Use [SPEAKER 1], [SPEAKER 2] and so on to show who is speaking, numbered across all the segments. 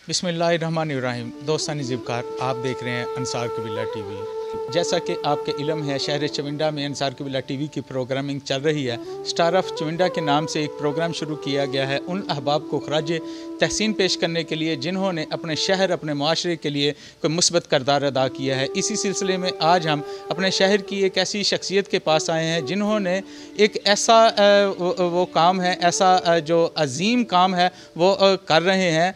[SPEAKER 1] बिस्मिल्लाहिर्रहमानिर्रहीम। दोस्तानी ज़िबकार, आप देख रहे हैं अंसार कबीला टीवी। जैसा कि आपके इल्म है, शहर चविंडा में अंसार कबीला टीवी की प्रोग्रामिंग चल रही है। स्टार ऑफ चविंडा के नाम से एक प्रोग्राम शुरू किया गया है उन अहबाब को खराज तहसीन पेश करने के लिए जिन्होंने अपने शहर, अपने माशरे के लिए कोई मुस्बत किरदार अदा किया है। इसी सिलसिले में आज हम अपने शहर की एक ऐसी शख्सियत के पास आए हैं जिन्होंने एक ऐसा वो काम है, ऐसा जो अजीम काम है वो कर रहे हैं।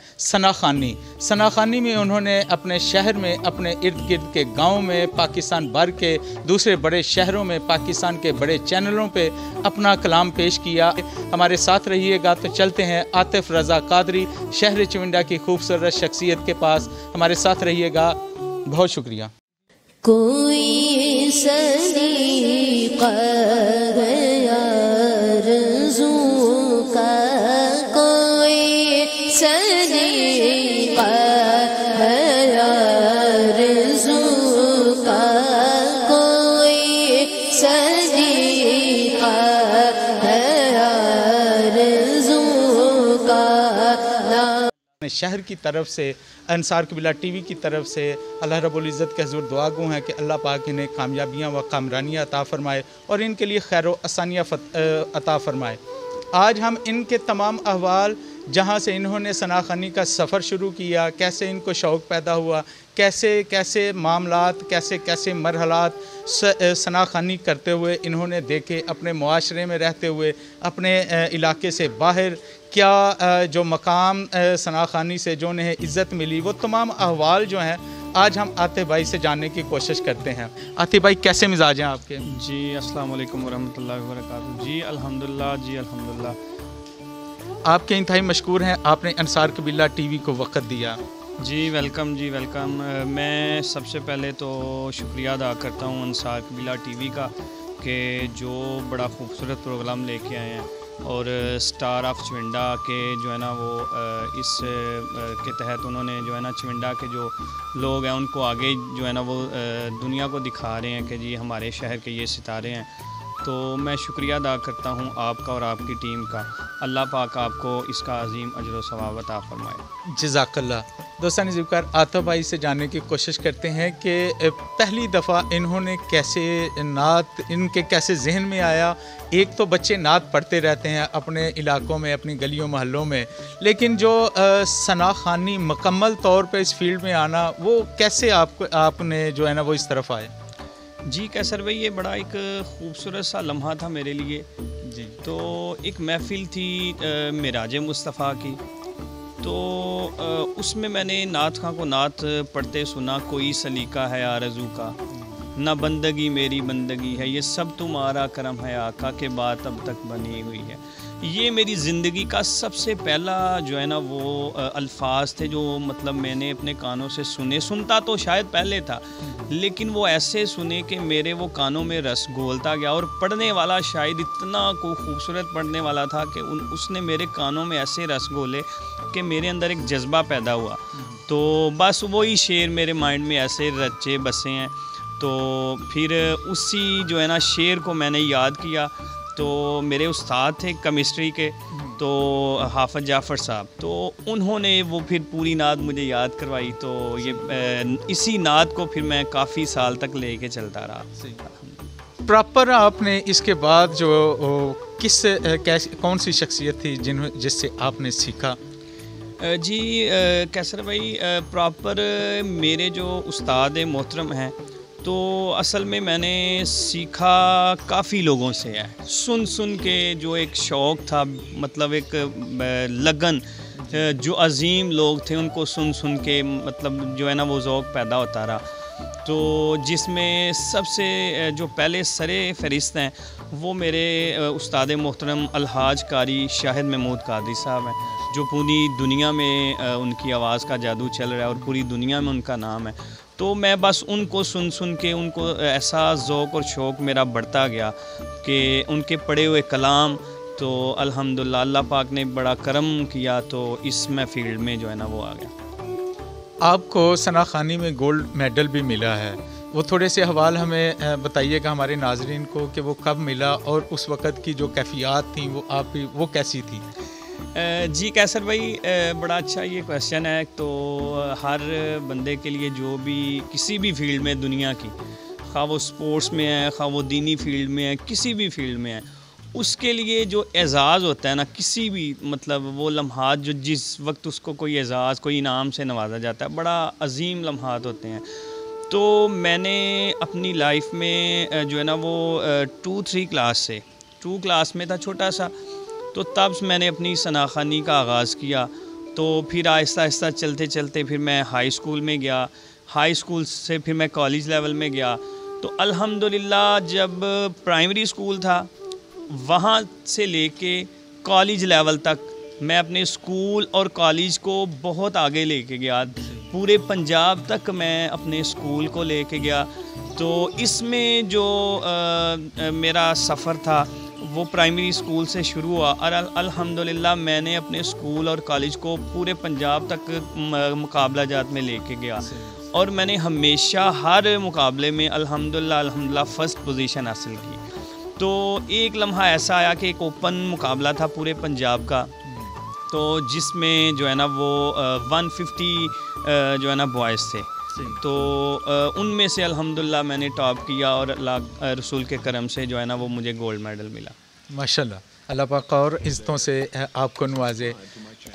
[SPEAKER 1] सनाखानी में उन्होंने अपने शहर में, अपने इर्द गिर्द के गाँव में, पाकिस्तान भर के दूसरे बड़े शहरों में, पाकिस्तान के बड़े चैनलों पे अपना कलाम पेश किया। हमारे साथ रहिएगा तो चलते हैं आतिफ रज़ा कादरी, शहर चविंडा की खूबसूरत शख्सियत के पास। हमारे साथ रहिएगा, बहुत शुक्रिया।
[SPEAKER 2] कोई सदीक़ा गया रज़ू का, कोई सदीक़ा गया रज़ू का, कोई सदीक़ा गया रज़ू का।
[SPEAKER 1] शहर की तरफ से, अंसार कबीला टीवी की तरफ से अल्लाह रब्बुल इज़्ज़त के हुज़ूर दुआ गो हैं कि अल्लाह पाक इन्हें कामयाबियाँ व कामरानियाँ अता फ़रमाए और इनके लिए खैर व आसानियाँ अता फ़रमाए। आज हम इनके तमाम अहवाल, जहाँ से इन्होंने सनाखानी का सफ़र शुरू किया, कैसे इनको शौक़ पैदा हुआ, कैसे कैसे मामलात, कैसे कैसे मरहलात सनाखानी करते हुए इन्होंने देखे, अपने मुआशरे में रहते हुए, अपने इलाके से बाहर क्या जो मकाम सनाखानी से जो उन्हें इज़्ज़त मिली, वो तमाम अहवाल जो हैं आज हम आतिफ भाई से जानने की कोशिश करते हैं। आतिफ भाई, कैसे मिजाज हैं आपके?
[SPEAKER 3] जी अस्सलाम वालेकुम वरहमतुल्लाहि वबरकातुहू। जी अल्हम्दुलिल्लाह, जी अल्हम्दुलिल्लाह।
[SPEAKER 1] आपके इंतहाई मशकूर हैं, आपने अंसार कबीला टीवी को वक़्त दिया।
[SPEAKER 3] जी वेलकम, जी वेलकम। मैं सबसे पहले तो शुक्रिया अदा करता हूँ अंसार कबीला टीवी का कि जो बड़ा खूबसूरत प्रोग्राम लेके आए हैं और स्टार ऑफ चविंडा के जो है ना वो इस के तहत उन्होंने जो है ना चविंडा के जो लोग हैं उनको आगे जो है ना वो दुनिया को दिखा रहे हैं कि जी हमारे शहर के ये सितारे हैं। तो मैं शुक्रिया अदा करता हूँ आपका और आपकी टीम का। अल्लाह पाक आपको इसका अजीम अजर व सवाब अता फरमाए।
[SPEAKER 1] जज़ाकल्लाह। दोस्तानी ज़िबकार, आतिफ भाई से जानने की कोशिश करते हैं कि पहली दफ़ा इन्होंने कैसे नात, इनके कैसे जहन में आया। एक तो बच्चे नात पढ़ते रहते हैं अपने इलाकों में, अपनी गलियों मोहल्लों में, लेकिन जो सनाखानी मुकम्मल तौर पे इस फील्ड में आना, वो कैसे आपने जो है ना वो इस तरफ आए?
[SPEAKER 3] जी कैसर भाई, ये बड़ा एक खूबसूरत सा लम्हा था मेरे लिए। जी तो एक महफ़िल थी मिराज मुस्तफ़ा की, तो उसमें मैंने नात खां को नात पढ़ते सुना। कोई सलीका है आरज़ू का, ना बंदगी मेरी बंदगी है, ये सब तुम्हारा करम है आका के बात अब तक बनी हुई है। ये मेरी ज़िंदगी का सबसे पहला जो है ना वो अल्फाज थे जो मतलब मैंने अपने कानों से सुनता तो शायद पहले था, लेकिन वो ऐसे सुने कि मेरे वो कानों में रस घोलता गया। और पढ़ने वाला शायद इतना को खूबसूरत पढ़ने वाला था कि उसने मेरे कानों में ऐसे रस घोले कि मेरे अंदर एक जज्बा पैदा हुआ। तो बस वही शेर मेरे माइंड में ऐसे रचे बसे हैं। तो फिर उसी जो है ना शेर को मैंने याद किया। तो मेरे उस्ताद थे केमिस्ट्री के, तो हाफिज़ जाफ़र साहब, तो उन्होंने वो फिर पूरी नात मुझे याद करवाई। तो ये इसी नात को फिर मैं काफ़ी साल तक लेके चलता रहा।
[SPEAKER 1] प्रॉपर आपने इसके बाद जो कौन सी शख्सियत थी जिससे आपने सीखा?
[SPEAKER 3] जी कैसर भाई, प्रॉपर मेरे जो उस्ताद मोहतरम हैं, तो असल में मैंने सीखा काफ़ी लोगों से है। सुन के जो एक शौक़ था, मतलब एक लगन, जो अजीम लोग थे उनको सुन के मतलब जो है ना वो ज़ौक़ पैदा होता रहा। तो जिसमें सबसे जो पहले सरे फ़हरिस्त हैं वो मेरे उस्ताद मोहतरम अलहाज कारी शाहिद महमूद कादरी साहब हैं, जो पूरी दुनिया में उनकी आवाज़ का जादू चल रहा है और पूरी दुनिया में उनका नाम है। तो मैं बस उनको सुन के उनको ऐसा ज़ौक़ और शौक़ मेरा बढ़ता गया कि उनके पढ़े हुए कलाम, तो अल्हम्दुलिल्लाह अल्लाह पाक ने बड़ा करम किया, तो इस मैं फील्ड में जो है ना वो आ गया।
[SPEAKER 1] आपको सनाखानी में गोल्ड मेडल भी मिला है, वो थोड़े से हवाल हमें बताइएगा हमारे नाजरीन को कि वो कब मिला और उस वक़्त की जो कैफियत थी वो कैसी थी?
[SPEAKER 3] जी कैसर भाई, बड़ा अच्छा ये क्वेश्चन है। तो हर बंदे के लिए जो भी किसी भी फील्ड में दुनिया की, खा वो स्पोर्ट्स में है, खा वो दीनी फील्ड में है, किसी भी फील्ड में है, उसके लिए जो एज़ाज़ होता है ना, किसी भी मतलब वो लम्हात जो जिस वक्त उसको कोई एज़ाज़, कोई इनाम से नवाजा जाता है, बड़ा अजीम लम्हात होते हैं। तो मैंने अपनी लाइफ में जो है ना वो 2 क्लास में था छोटा सा, तो तब मैंने अपनी शनाख़नी का आगाज़ किया। तो फिर आहिस्ता आहिस्ता चलते चलते फिर मैं हाई स्कूल में गया, हाई स्कूल से फिर मैं कॉलेज लेवल में गया। तो अल्हम्दुलिल्लाह जब प्राइमरी स्कूल था वहाँ से लेके कॉलेज लेवल तक मैं अपने स्कूल और कॉलेज को बहुत आगे लेके गया, पूरे पंजाब तक मैं अपने स्कूल को लेके गया। तो इसमें जो मेरा सफ़र था वो प्राइमरी स्कूल से शुरू हुआ और अल्हम्दुलिल्लाह मैंने अपने स्कूल और कॉलेज को पूरे पंजाब तक मुकाबला जात में लेके गया और मैंने हमेशा हर मुकाबले में अल्हम्दुलिल्लाह फ़र्स्ट पोजीशन हासिल की। तो एक लम्हा ऐसा आया कि एक ओपन मुकाबला था पूरे पंजाब का, तो जिसमें जो है ना वो 150 जो है ना बॉयज़ थे। तो उनमें से अल्हम्दुलिल्लाह मैंने टॉप किया और अल्लाह रसूल के करम से जो है ना वो मुझे गोल्ड मेडल मिला।
[SPEAKER 1] माशाल्लाह, अल्लाह पाक और इज़्ज़तों से आपको नवाजे।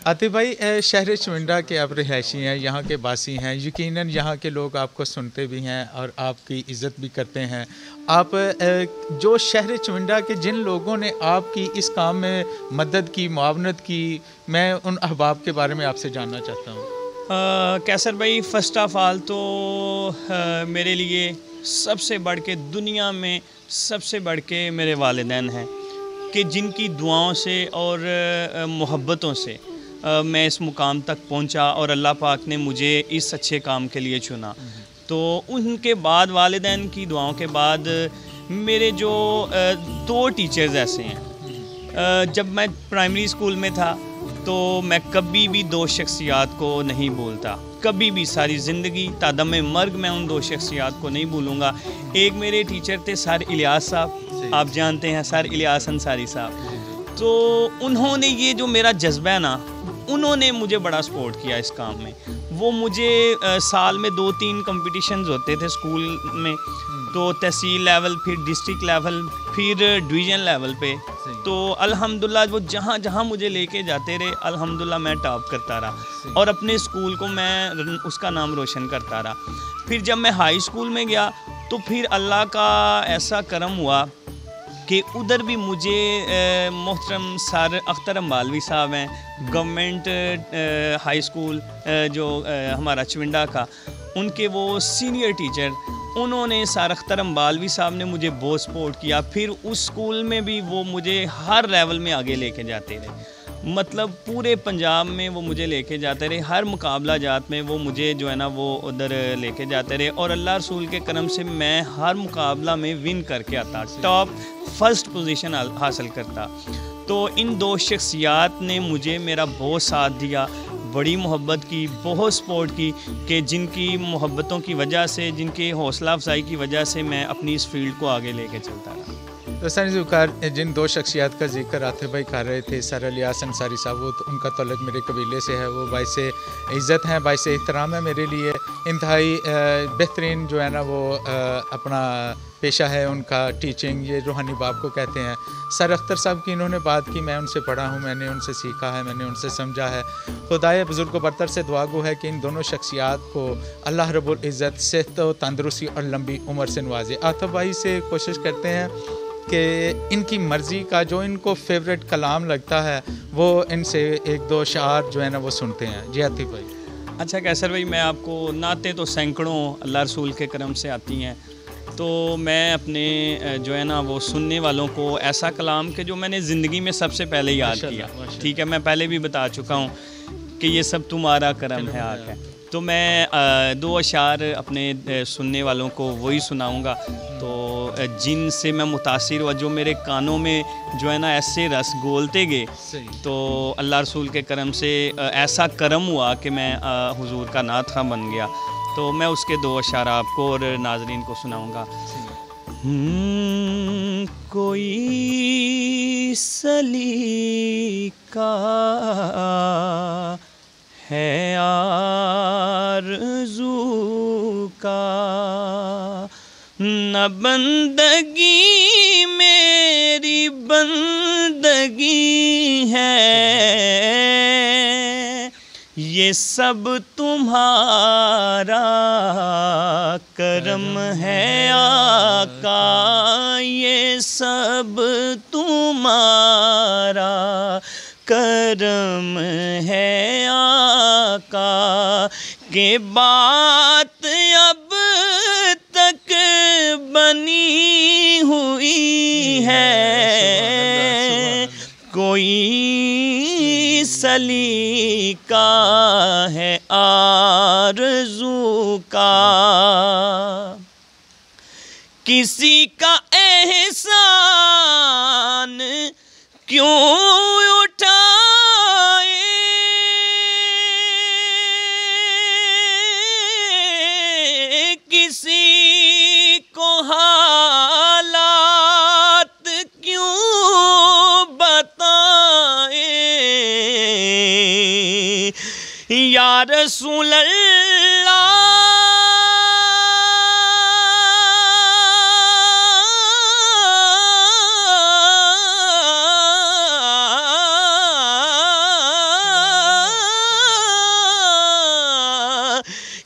[SPEAKER 1] आतिफ़ भाई, शहर चविंडा के आप रिहायशी हैं, यहाँ के बासी हैं, यकीनन यहाँ के लोग आपको सुनते भी हैं और आपकी इज़्ज़त भी करते हैं। आप जो शहर चविंडा के जिन लोगों ने आपकी इस काम में मदद की, मुआवनत की, मैं उन अहबाब के बारे में आपसे जानना चाहता हूँ।
[SPEAKER 3] कैसर भाई, फ़र्स्ट ऑफ़ ऑल तो मेरे लिए सबसे बढ़ के दुनिया में सबसे बढ़ के मेरे वालिदैन हैं कि जिनकी दुआओं से और मोहब्बतों से मैं इस मुकाम तक पहुंचा और अल्लाह पाक ने मुझे इस अच्छे काम के लिए चुना। तो उनके बाद वालिदैन की दुआओं के बाद मेरे जो 2 टीचर्स ऐसे हैं, जब मैं प्राइमरी स्कूल में था तो मैं कभी भी 2 शख्सियात को नहीं भूलता, कभी भी सारी ज़िंदगी तादम मर्ग मैं उन 2 शख्सियात को नहीं भूलूँगा। एक मेरे टीचर थे सर इलियास साहब, आप जानते हैं सर इलियास अंसारी साहब। तो उन्होंने ये जो मेरा जज्बा है ना, उन्होंने मुझे बड़ा सपोर्ट किया इस काम में। वो मुझे साल में 2-3 कंपटीशंस होते थे स्कूल में, तो तहसील लेवल, फिर डिस्ट्रिक्ट लेवल, फिर डिवीज़न लेवल पे। तो अल्हम्दुलिल्लाह वो जहाँ जहाँ मुझे लेके जाते रहे अल्हम्दुलिल्लाह मैं टॉप करता रहा और अपने स्कूल को मैं उसका नाम रोशन करता रहा। फिर जब मैं हाई स्कूल में गया तो फिर अल्लाह का ऐसा करम हुआ कि उधर भी मुझे मोहतरम सर अख्तर अम्बालवी साहब हैं, गवर्नमेंट हाई स्कूल जो हमारा चविंडा का, उनके वो सीनियर टीचर, उन्होंने सर अख्तर अम्बालवी साहब ने मुझे बहुत सपोर्ट किया। फिर उस स्कूल में भी वो मुझे हर लेवल में आगे लेके जाते रहे, मतलब पूरे पंजाब में वो मुझे लेके जाते रहे, हर मुकाबला जात में वो मुझे जो है ना वो उधर लेके जाते रहे और अल्लाह रसूल के करम से मैं हर मुकाबला में विन करके आता, टॉप फर्स्ट पोजीशन हासिल करता। तो इन 2 शख्सियात ने मुझे मेरा बहुत साथ दिया, बड़ी मोहब्बत की, बहुत सपोर्ट की, कि जिनकी मोहब्बतों की वजह से, जिनकी हौसला अफजाई की वजह से मैं अपनी इस फील्ड को आगे लेके चलता रहा।
[SPEAKER 1] तो सर ज़ुकार जिन 2 शख्सियात का जिक्र आतिफ़ भाई कर रहे थे, सर इलियास अंसारी साहब, वो उनका तल्लुक़ मेरे कबीले से है, वो बाइस इज़्ज़त हैं, बाइस एहतराम है मेरे लिए। इंतहाई बेहतरीन जो है ना वो अपना पेशा है उनका, टीचिंग, ये रूहानी बाप को कहते हैं। सर अख्तर साहब की इन्होंने बात की, मैं उनसे पढ़ा हूँ, मैंने उनसे सीखा है, मैंने उनसे समझा है। खुदाए बुज़ुर्ग बरतर से दुआ गो है कि इन दोनों शख्सियात को अल्लाह रब्बुल इज़्ज़त सेहत व तंदरुस्ती और लंबी उम्र से नवाजे। आतिफ़ भाई से कोशिश करते हैं कि इनकी मर्ज़ी का जो इनको फेवरेट कलाम लगता है वो इनसे 1-2 शार जो है ना वो सुनते हैं। जी आतिफ़ भाई।
[SPEAKER 3] अच्छा कैसर भाई, मैं आपको नाते तो सैकड़ों अल्लाह रसूल के करम से आती हैं, तो मैं अपने जो है ना वो सुनने वालों को ऐसा कलाम के जो मैंने ज़िंदगी में सबसे पहले याद किया, ठीक है, मैं पहले भी बता चुका हूँ कि ये सब तुम्हारा करम है आका है, तो मैं 2 अशार अपने सुनने वालों को वही सुनाऊंगा। तो जिनसे मैं मुतासिर हुआ, जो मेरे कानों में जो है ना ऐसे रस गोलते गए, तो अल्लाह रसूल के करम से ऐसा करम हुआ कि मैं हुजूर का नात ख़ा बन गया। तो मैं उसके 2 अशार आपको और नाजरीन को सुनाऊंगा। कोई सलीका है आरज़ू का, न बंदगी मेरी बंदगी है, ये सब तुम्हारा करम है आका, ये सब तुम्हारा करम है आका, के बात अब तक बनी हुई है, कोई सलीका है आरज़ू का, किसी का एहसान क्यों उठाए, किसी को हालात क्यों बताए, या रसूल अल्लाह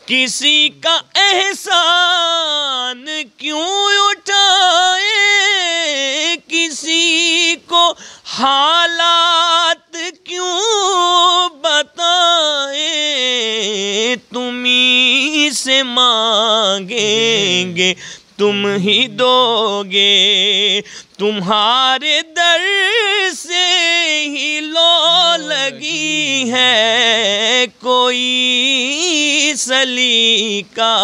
[SPEAKER 3] किसी का एहसान क्यों उठाए, किसी को हालात क्यों बताए, तुम्हीं से मांगेंगे तुम ही दोगे, तुम्हारे दर से ही लो लगी है, कोई सलीका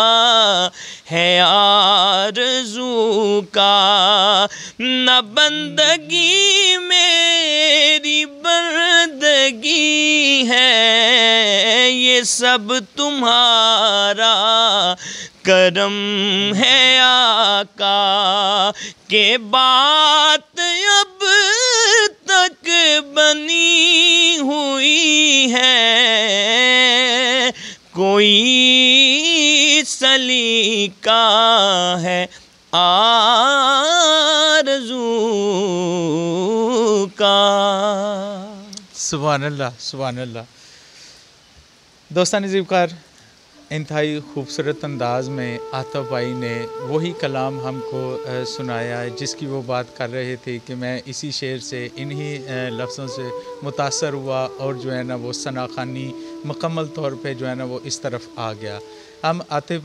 [SPEAKER 3] है आरज़ू का, न बंदगी मेरी बंदगी है, ये सब तुम्हारा करम है आका, के बात अब तक बनी हुई है, कोई सलीका है आरज़ू का।
[SPEAKER 1] सुभान अल्लाह, सुभान अल्लाह। दोस्तान ज़िक्र, इंतहाई खूबसूरत अंदाज़ में आतिफ़ भाई ने वही कलाम हमको सुनाया है जिसकी वो बात कर रहे थे कि मैं इसी शेर से इन्हीं लफ्ज़ों से मुतासर हुआ और जो है ना वो सनाखानी मुकम्मल तौर पे जो है ना वो इस तरफ आ गया। हम आतिफ़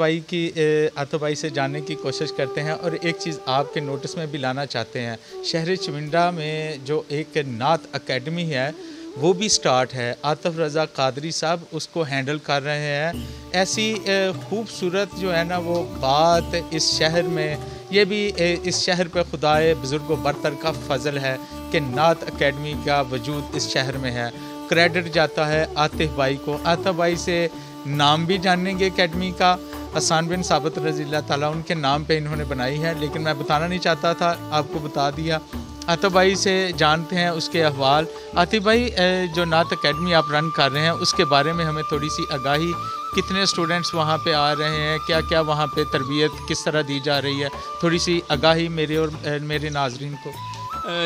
[SPEAKER 1] भाई से जानने की कोशिश करते हैं और एक चीज़ आपके नोटिस में भी लाना चाहते हैं। शहर चविंडा में जो एक नात अकेडमी है वो भी स्टार्ट है, आतिफ़ रज़ा कादरी साहब उसको हैंडल कर रहे हैं। ऐसी खूबसूरत जो है ना वो बात इस शहर में, ये भी इस शहर पे खुदाए बुज़ुर्ग बरतर का फ़ज़ल है कि नात अकेडमी का वजूद इस शहर में है। क्रेडिट जाता है आतिफ़ भाई को। आतिफ़ भाई से नाम भी जानेंगे अकेडमी का, हसन बिन साबित रज़ी अल्लाह ताला उनके नाम पे इन्होंने बनाई है, लेकिन मैं बताना नहीं चाहता था, आपको बता दिया। आतिफ़ भाई से जानते हैं उसके अहवाल। आतिफ़ भाई, जो नात अकेडमी आप रन कर रहे हैं उसके बारे में हमें थोड़ी सी आगाही, कितने स्टूडेंट्स वहाँ पे आ रहे हैं, क्या क्या वहाँ पे तरबियत किस तरह दी जा रही है, थोड़ी सी आगाही मेरे और मेरे नाजरीन को।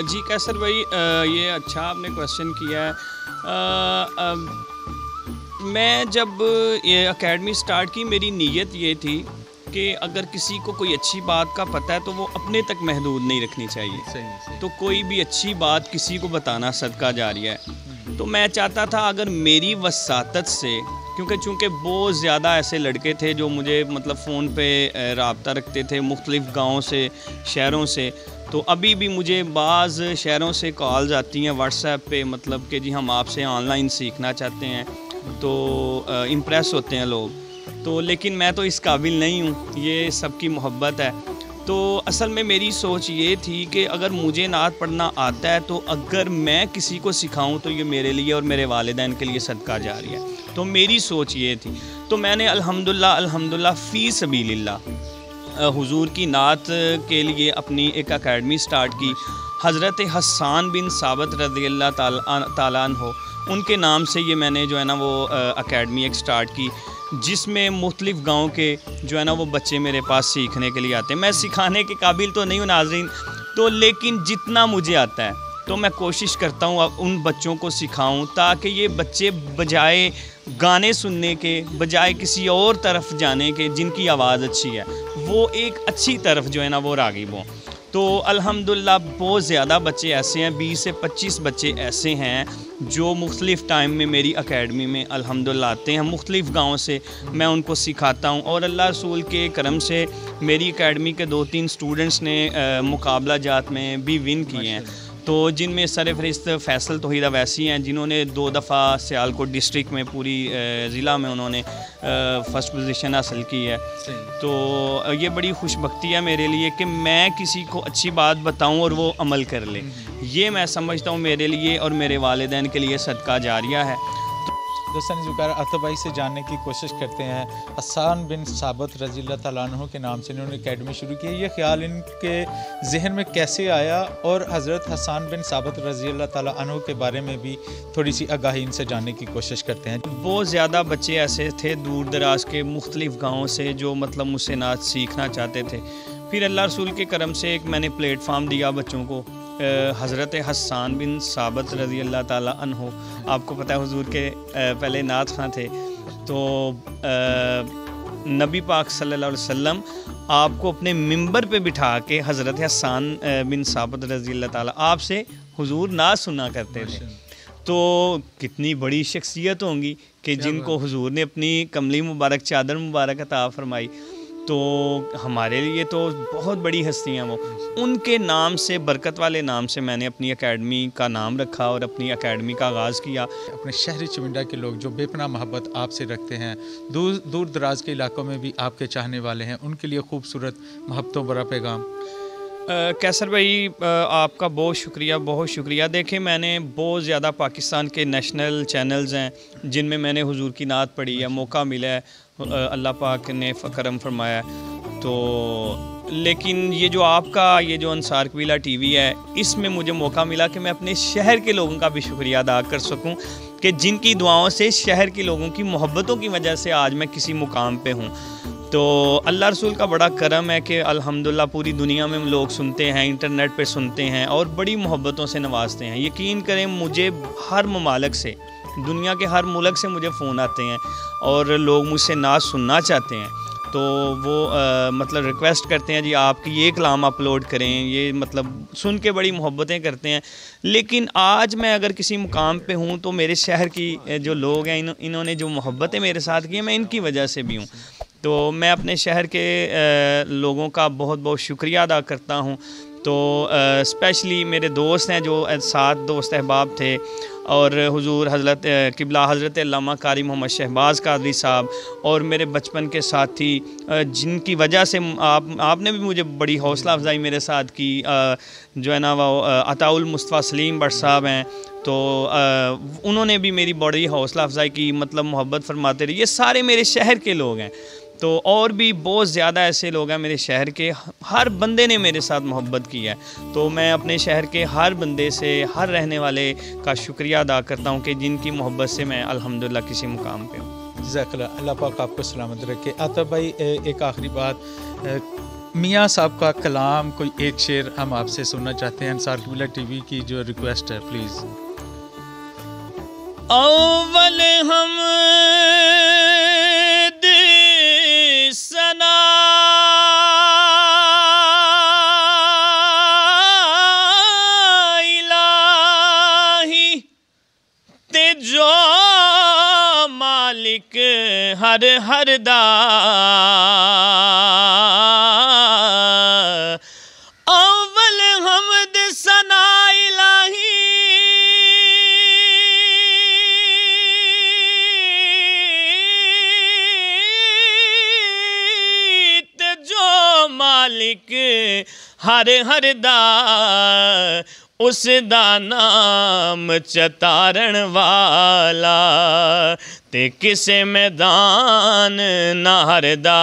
[SPEAKER 3] जी कैसर भाई, ये अच्छा आपने क्वेश्चन किया है। मैं जब ये एकेडमी स्टार्ट की, मेरी नीयत ये थी कि अगर किसी को कोई अच्छी बात का पता है तो वो अपने तक महदूद नहीं रखनी चाहिए।
[SPEAKER 1] सही।
[SPEAKER 3] तो कोई भी अच्छी बात किसी को बताना सदका जारिया है। तो मैं चाहता था अगर मेरी वसातत से, क्योंकि चूँकि बहुत ज़्यादा ऐसे लड़के थे जो मुझे मतलब फ़ोन पे रब्ता रखते थे मुख्तलिफ़ गाँव से, शहरों से, तो अभी भी मुझे बाज़ शहरों से कॉल्स आती हैं व्हाट्सएप पे, मतलब कि जी हम आपसे ऑनलाइन सीखना चाहते हैं, तो इम्प्रेस होते हैं लोग। तो लेकिन मैं तो इस काबिल नहीं हूँ, ये सबकी मोहब्बत है। तो असल में मेरी सोच ये थी कि अगर मुझे नात पढ़ना आता है तो अगर मैं किसी को सिखाऊं तो ये मेरे लिए और मेरे वालिदैन के लिए सदका जारी है। तो मेरी सोच ये थी। तो मैंने अल्हम्दुलिल्लाह फ़ी सबीलिल्लाह हुजूर की नात के लिए अपनी एक एकेडमी स्टार्ट की। हज़रत हसन बिन साबित रज़ी अल्लाह ताला अन्हो उनके नाम से ये मैंने जो है ना वो एकेडमी एक स्टार्ट की, जिसमें मुख्तलिफ़ गाँव के जो है ना वो बच्चे मेरे पास सीखने के लिए आते हैं। मैं सिखाने के काबिल तो नहीं हूँ नाज़रीन, तो लेकिन जितना मुझे आता है तो मैं कोशिश करता हूँ उन बच्चों को सिखाऊं, ताकि ये बच्चे बजाय गाने सुनने के, बजाय किसी और तरफ जाने के जिनकी आवाज़ अच्छी है, वो एक अच्छी तरफ जो है ना वो राग़िब हों। तो अल्हम्दुलिल्लाह बहुत ज़्यादा बच्चे ऐसे हैं, 20 से 25 बच्चे ऐसे हैं जो मुख्तलिफ़ टाइम में मेरी एकेडमी में अल्हम्दुलिल्लाह आते हैं। मुख्तलिफ़ गाँव से मैं उनको सिखाता हूँ, और अल्लाह रसूल के करम से मेरी एकेडमी के 2-3 स्टूडेंट्स ने मुकाबला जात में भी विन किए हैं। तो जिनमें सरफ़हरिस्त फैसल तौहीद अवैसी हैं, जिन्होंने 2 दफ़ा सियालकोट डिस्ट्रिक्ट में पूरी ज़िला में उन्होंने फ़र्स्ट पोजीशन हासिल की है। तो ये बड़ी खुशबख्ती है मेरे लिए कि मैं किसी को अच्छी बात बताऊं और वो अमल कर ले। ये मैं समझता हूँ मेरे लिए और मेरे वालिदैन के लिए सदका जारिया है।
[SPEAKER 1] दोस्तों ज़ुकार अता भाई से जानने की कोशिश करते हैं, हसन बिन साबित रज़ी अल्लाह ताला अन्हु के नाम से इन्होंने एकेडमी शुरू की है, ये ख्याल इनके जहन में कैसे आया, और हज़रत हसन बिन साबित रज़ी अल्लाह ताला अन्हु के बारे में भी थोड़ी सी आगाही इनसे जानने की कोशिश करते हैं।
[SPEAKER 3] बहुत ज़्यादा बच्चे ऐसे थे दूर दराज के मुख्तलिफ़ गाँव से जो मतलब मुझसे नाच सीखना चाहते थे। फिर अल्लाह रसूल के करम से एक मैंने प्लेटफार्म दिया बच्चों को। हज़रत हसन बिन साबित रज़ी अल्लाह ताला अन्हु, आपको पता है हुजूर के पहले नात खां थे, तो नबी पाक सल्लल्लाहु अलैहि वसल्लम आपको अपने मिंबर पे बिठा के हज़रत हसन बिन साबित रज़ी अल्लाह ताला आपसे हुजूर नात सुना करते थे। तो कितनी बड़ी शख्सियत होंगी कि जिनको हुजूर ने अपनी कमली मुबारक चादर मुबारक अता फरमाई। तो हमारे लिए तो बहुत बड़ी हस्तियाँ वो, उनके नाम से, बरकत वाले नाम से मैंने अपनी एकेडमी का नाम रखा और अपनी एकेडमी का आगाज़ किया।
[SPEAKER 1] अपने शहरी चविंडा के लोग जो बेपनाह मोहब्बत आपसे रखते हैं, दूर दराज के इलाकों में भी आपके चाहने वाले हैं, उनके लिए खूबसूरत मोहब्बतों भरा पैगाम।
[SPEAKER 3] कैसर भाई आपका बहुत शुक्रिया। देखें, मैंने बहुत ज़्यादा पाकिस्तान के नेशनल चैनल्स हैं जिनमें मैंने हुजूर की नात पढ़ी है, मौका मिला है, अल्लाह पाक ने करम फरमाया। तो लेकिन ये जो आपका ये जो अंसार कबीला टीवी है, इसमें मुझे मौका मिला कि मैं अपने शहर के लोगों का भी शुक्रिया अदा कर सकूं, कि जिनकी दुआओं से, शहर के लोगों की मोहब्बतों की वजह से आज मैं किसी मुकाम पे हूँ। तो अल्लाह रसूल का बड़ा करम है कि अल्हम्दुलिल्लाह पूरी दुनिया में लोग सुनते हैं, इंटरनेट पे सुनते हैं और बड़ी मोहब्बतों से नवाजते हैं। यकीन करें, मुझे हर ममालिक से, दुनिया के हर मुल्क से मुझे फ़ोन आते हैं और लोग मुझसे नात सुनना चाहते हैं। तो वो मतलब रिक्वेस्ट करते हैं, जी आपकी ये कलाम अपलोड करें, ये मतलब सुन के बड़ी मोहब्बतें करते हैं। लेकिन आज मैं अगर किसी मुकाम पे हूँ तो मेरे शहर की जो लोग हैं, इन्होंने जो मोहब्बतें मेरे साथ की हैं, मैं इनकी वजह से भी हूँ। तो मैं अपने शहर के लोगों का बहुत बहुत शुक्रिया अदा करता हूँ। तो स्पेशली मेरे दोस्त हैं, जो 7 दोस्त अहबाब थे, और हुजूर हज़रत किबला हज़रत अल्लामा कारी मोहम्मद शहबाज़ कादरी साहब, और मेरे बचपन के साथी जिनकी वजह से आपने भी मुझे बड़ी हौसला अफजाई मेरे साथ की, जो है ना वो अताउल मुस्तफ़ा सलीम भट्ट साहब हैं। तो उन्होंने भी मेरी बड़ी हौसला अफजाई की, मतलब मोहब्बत फरमाते रहे। ये सारे मेरे शहर के लोग हैं। तो और भी बहुत ज़्यादा ऐसे लोग हैं मेरे शहर के, हर बंदे ने मेरे साथ मोहब्बत की है। तो मैं अपने शहर के हर बंदे से, हर रहने वाले का शुक्रिया अदा करता हूँ कि जिनकी मोहब्बत से मैं अल्हम्दुलिल्लाह किसी मुकाम पे हूँ।
[SPEAKER 1] जज़ाकल्लाह, अल्लाह पाक आपको सलामत रखे। आतिफ भाई, एक आखिरी बात, मियाँ साहब का कलाम कोई एक शेर हम आपसे सुनना चाहते हैं। अंसार कबीला टीवी की जो रिक्वेस्ट है, प्लीज़।
[SPEAKER 3] अव्वल हम सना इलाही ते जो मालिक हर दा, अव्वल हमद सना इलाही मालिक हर दा, उस दा नाम चतारण वाला ते किसे मैदान ना हरदा।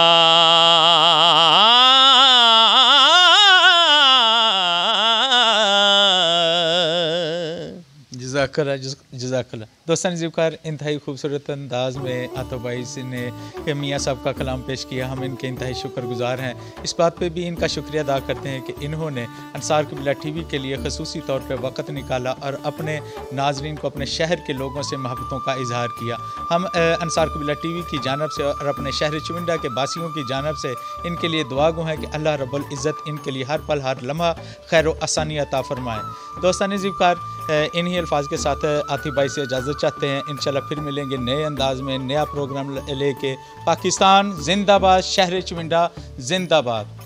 [SPEAKER 1] जज़ाकल्लाह। दोस्तन ज़िक्र इंतहाई खूबसूरत अंदाज़ में आतो भाई ने मियाँ साहब का कलाम पेश किया। हम इनके इंतहाई शुक्रगुज़ार हैं। इस बात पे भी इनका शुक्रिया अदा करते हैं कि इन्होंने अंसार कबीला टीवी के लिए ख़ुसूसी तौर पे वक़्त निकाला और अपने नाज़रीन को, अपने शहर के लोगों से मोहब्बतों का इजहार किया। हम अंसार कबीला टीवी की जानिब से और अपने शहर चुविंडा के बासियों की जानिब से इनके लिए दुआ गो हैं कि अल्लाह रब्बुल इज़्ज़त इनके लिए हर पल हर लम्हा खैर व आसानी अता फरमाए। दोस्तान ज़िक्र इन्हीं अल्फाज के साथ आतिफ भाई से इजाज़त चाहते हैं। इंशाल्लाह फिर मिलेंगे नए अंदाज में, नया प्रोग्राम लेके। पाकिस्तान जिंदाबाद, शहर चुविंडा जिंदाबाद।